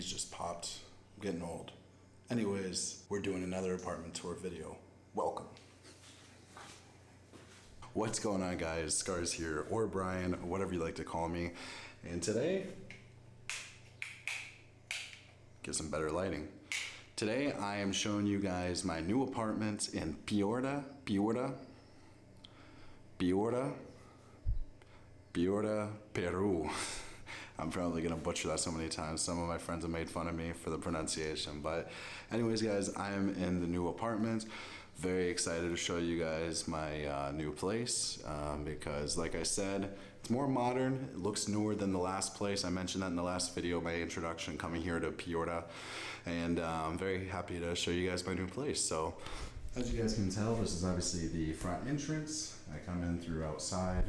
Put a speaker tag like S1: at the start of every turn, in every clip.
S1: knees just popped. I'm getting old. Anyways, we're doing another apartment tour video. Welcome. What's going on, guys? Scarrrz here, or Brian, or whatever you like to call me. And today, get some better lighting. Today, I am showing you guys my new apartment in Piura, Peru. I'm probably gonna butcher that so many times. Some of my friends have made fun of me for the pronunciation. But anyways, guys, I am in the new apartment. Very excited to show you guys my new place because, like I said, it's more modern. It looks newer than the last place. I mentioned that in the last video, my introduction coming here to Piura. And I'm very happy to show you guys my new place. So, as you guys can tell, this is obviously the front entrance. I come in through outside.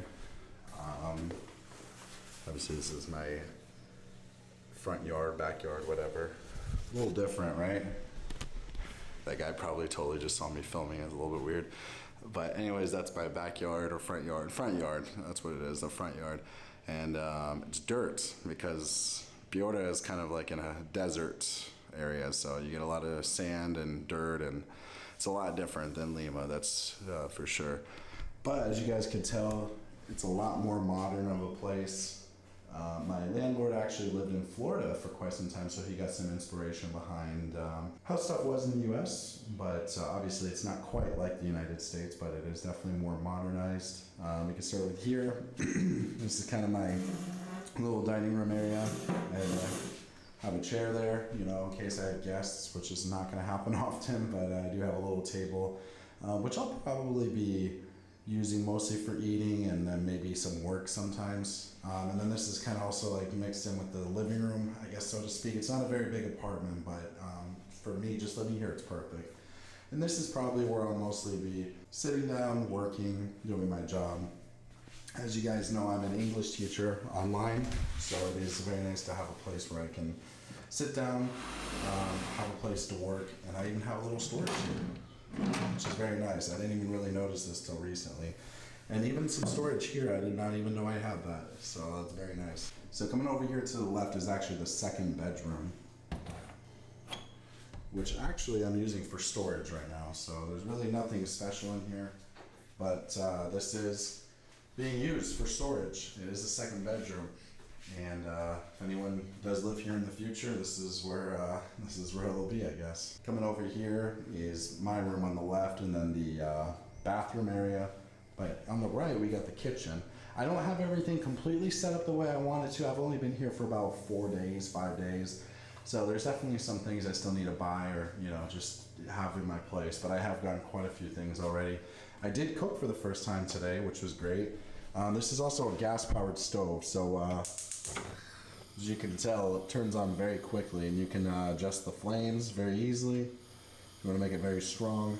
S1: Obviously, this is my front yard, backyard, whatever. A little different, right? That guy probably totally just saw me filming. It's a little bit weird. But anyways, that's my backyard or front yard. Front yard, that's what it is, the front yard. And it's dirt because Piura is kind of like in a desert area. So you get a lot of sand and dirt, and it's a lot different than Lima, that's for sure. But as you guys can tell, it's a lot more modern of a place. My landlord actually lived in Florida for quite some time, so he got some inspiration behind how stuff was in the US, but obviously it's not quite like the United States, but it is definitely more modernized. We can start with here. This is kind of my little dining room area. I have a chair there, you know, in case I have guests, which is not going to happen often, but I do have a little table, which I'll probably be using mostly for eating and then maybe some work sometimes. And then this is kind of also like mixed in with the living room, I guess, so to speak. It's not a very big apartment, but for me, just living here, it's perfect. And this is probably where I'll mostly be sitting down, working, doing my job. As you guys know, I'm an English teacher online, so it is very nice to have a place where I can sit down, have a place to work, and I even have a little storage here, which is very nice. I didn't even really notice this till recently. And even some storage here, I did not even know I had that, so that's very nice. So coming over here to the left is actually the second bedroom, which actually I'm using for storage right now, so there's really nothing special in here, but this is being used for storage. It is the second bedroom, and if anyone does live here in the future, this is where it'll be, I guess. Coming over here is my room on the left, and then the bathroom area. But on the right, we got the kitchen. I don't have everything completely set up the way I wanted to. I've only been here for about 4 days, 5 days. So there's definitely some things I still need to buy or, you know, just have in my place. But I have gotten quite a few things already. I did cook for the first time today, which was great. This is also a gas-powered stove. So as you can tell, it turns on very quickly, and you can adjust the flames very easily. You want to make it very strong.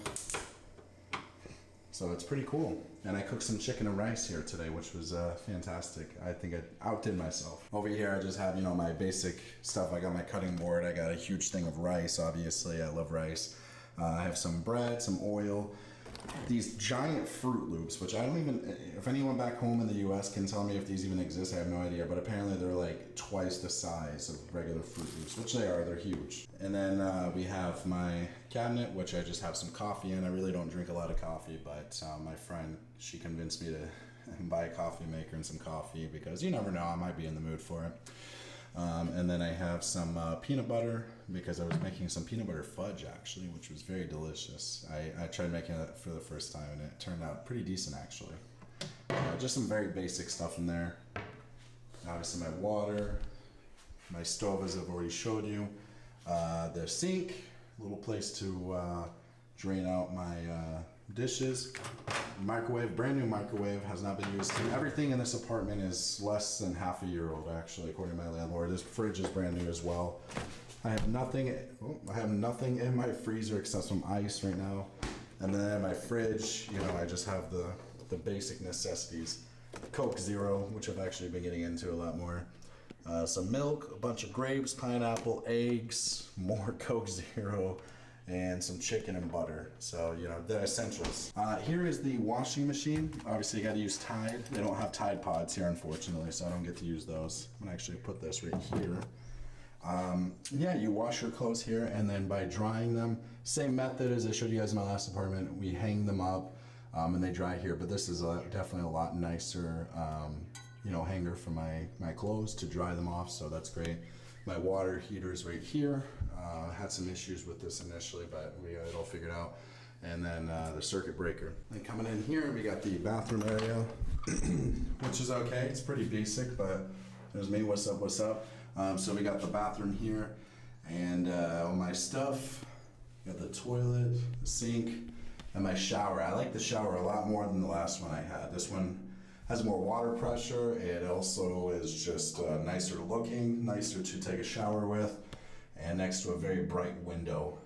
S1: So it's pretty cool. And I cooked some chicken and rice here today, which was fantastic. I think I outdid myself. Over here, I just have, you know, my basic stuff. I got my cutting board. I got a huge thing of rice, obviously. I love rice. I have some bread, some oil, these giant Fruit Loops, which I don't even, if anyone back home in the US can tell me if these even exist, I have no idea, but apparently they're like twice the size of regular Fruit Loops, which they are, they're huge. And then we have my cabinet, which I just have some coffee in. I really don't drink a lot of coffee, but my friend, she convinced me to buy a coffee maker and some coffee because you never know, I might be in the mood for it. And then I have some peanut butter because I was making some peanut butter fudge actually, which was very delicious. I tried making it for the first time and it turned out pretty decent actually. Just some very basic stuff in there. Obviously my water, my stove as I've already showed you, the sink, a little place to drain out my dishes. Microwave, brand new microwave, has not been used. Everything in this apartment is less than half a year old actually, according to my landlord. This fridge is brand new as well. I have nothing in my freezer except some ice right now. And then in my fridge, you know, I just have the basic necessities. Coke Zero, which I've actually been getting into a lot more. Some milk, a bunch of grapes, pineapple, eggs, more Coke Zero, and some chicken and butter. So, you know, the essentials. Here is the washing machine. Obviously, you got to use Tide. They don't have Tide Pods here, unfortunately, so I don't get to use those. I'm going to actually put this right here. Yeah, you wash your clothes here, and then by drying them, same method as I showed you guys in my last apartment, we hang them up and they dry here, but this is definitely a lot nicer hanger for my clothes to dry them off, so that's great. My water heater's right here. Had some issues with this initially, but we got it all figured out. And then the circuit breaker. And coming in here, we got the bathroom area, which is okay. It's pretty basic, but there's me, what's up, what's up. So we got the bathroom here, and all my stuff. Got the toilet, the sink, and my shower. I like the shower a lot more than the last one I had. This one has more water pressure. It also is just nicer looking, nicer to take a shower with, and next to a very bright window.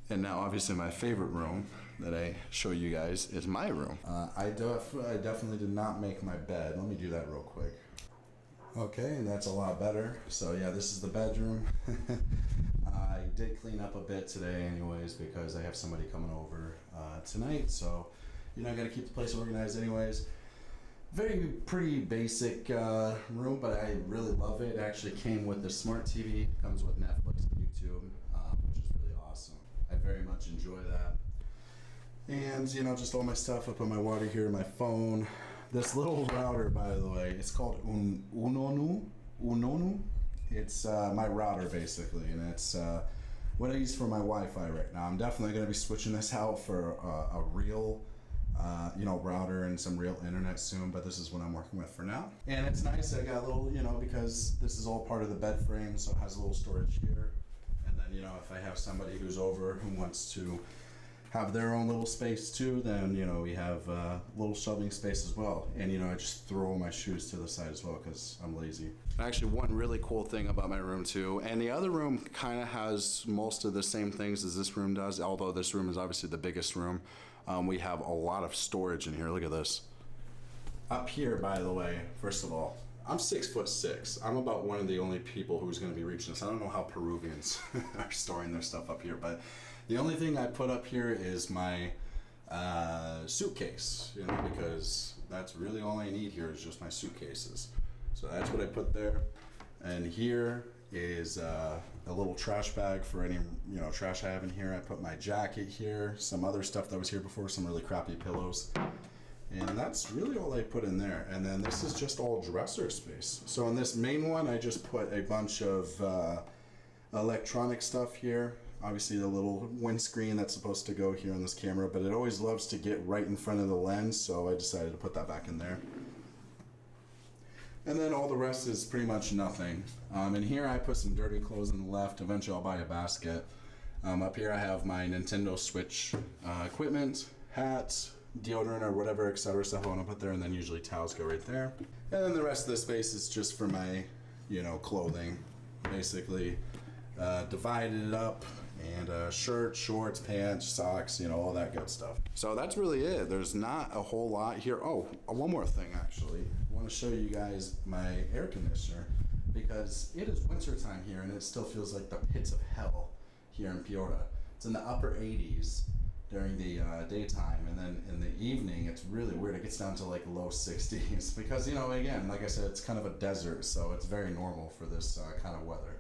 S1: And now obviously my favorite room that I show you guys is my room. I definitely did not make my bed. Let me do that real quick. Okay, that's a lot better. So yeah, this is the bedroom. I did clean up a bit today anyways because I have somebody coming over tonight. So, I gotta keep the place organized anyways. Pretty basic room, but I really love it. It actually came with the smart TV, comes with Netflix and YouTube, which is really awesome. I very much enjoy that. And, just all my stuff. I put my water here, my phone. This little router, by the way, it's called Unonu. It's my router, basically, and it's what I use for my Wi-Fi right now. I'm definitely going to be switching this out for a real router and some real internet soon, but this is what I'm working with for now. And it's nice, I got a little, because this is all part of the bed frame, so it has a little storage here. And then, if I have somebody who's over who wants to have their own little space too, then, we have a little shelving space as well. And, I just throw my shoes to the side as well because I'm lazy. Actually, one really cool thing about my room too, and the other room kind of has most of the same things as this room does, although this room is obviously the biggest room. We have a lot of storage in here. Look at this. Up here, by the way, first of all, I'm 6'6". I'm about one of the only people who's going to be reaching this. I don't know how Peruvians are storing their stuff up here, but the only thing I put up here is my suitcase, because that's really all I need here is just my suitcases. So that's what I put there. And here is a little trash bag for any trash I have in here. I put my jacket here, some other stuff that was here before, some really crappy pillows. And that's really all I put in there. And then this is just all dresser space. So in this main one, I just put a bunch of electronic stuff here. Obviously the little windscreen that's supposed to go here on this camera, but it always loves to get right in front of the lens, so I decided to put that back in there. And then all the rest is pretty much nothing. And here I put some dirty clothes on the left. Eventually I'll buy a basket. Up here I have my Nintendo Switch equipment, hats, deodorant or whatever, etc. stuff I want to put there, and then usually towels go right there. And then the rest of the space is just for my, clothing. Basically divided it up, and shirts, shorts, pants, socks, all that good stuff. So that's really it. There's not a whole lot here. Oh, one more thing actually. I want to show you guys my air conditioner because it is winter time here and it still feels like the pits of hell here in Piura. It's in the upper 80s during the daytime, and then in the evening it's really weird. It gets down to like low 60s because, again, like I said, it's kind of a desert, so it's very normal for this kind of weather.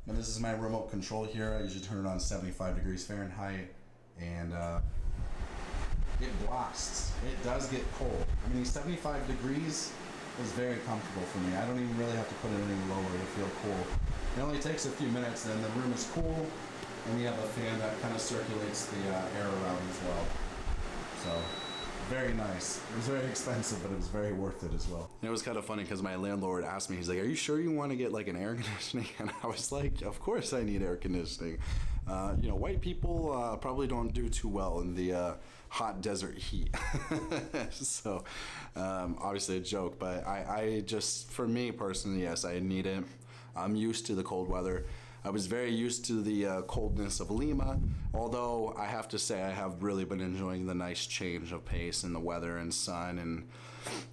S1: And this is my remote control here. I usually turn it on 75 degrees Fahrenheit, and it blasts. It does get cold. 75 degrees is very comfortable for me. I don't even really have to put it any lower to feel cool. It only takes a few minutes, and the room is cool, and we have a fan that kind of circulates the air around as well. So, very nice. It was very expensive, but it was very worth it as well. It was kind of funny because my landlord asked me, he's like, "Are you sure you want to get like an air conditioning?" And I was like, "Of course I need air conditioning." White people probably don't do too well in the hot desert heat. So, obviously a joke, but I just, for me personally, yes, I need it. I'm used to the cold weather. I was very used to the coldness of Lima, although I have to say I have really been enjoying the nice change of pace in the weather and sun, and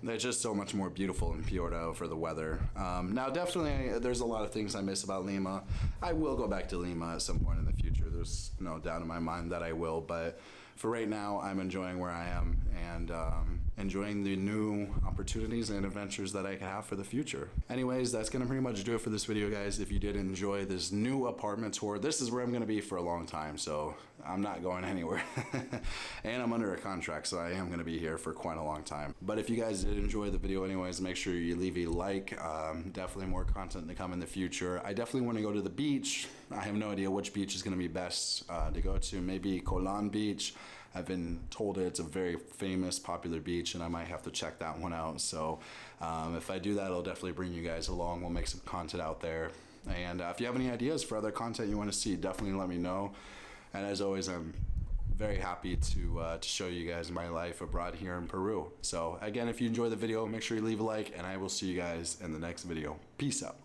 S1: it's just so much more beautiful in Piura for the weather. Now, definitely, there's a lot of things I miss about Lima. I will go back to Lima at some point in the future. There's no doubt in my mind that I will, but for right now, I'm enjoying where I am, and enjoying the new opportunities and adventures that I can have for the future. Anyways, that's gonna pretty much do it for this video, guys. If you did enjoy this new apartment tour, this is where I'm gonna be for a long time, so I'm not going anywhere. And I'm under a contract, so I am gonna be here for quite a long time. But if you guys did enjoy the video anyways, make sure you leave a like. Definitely more content to come in the future. I definitely wanna go to the beach. I have no idea which beach is gonna be best to go to. Maybe Colan Beach. I've been told it's a very famous, popular beach, and I might have to check that one out. So if I do that, I'll definitely bring you guys along. We'll make some content out there. And if you have any ideas for other content you want to see, definitely let me know. And as always, I'm very happy to show you guys my life abroad here in Peru. So again, if you enjoy the video, make sure you leave a like, and I will see you guys in the next video. Peace out.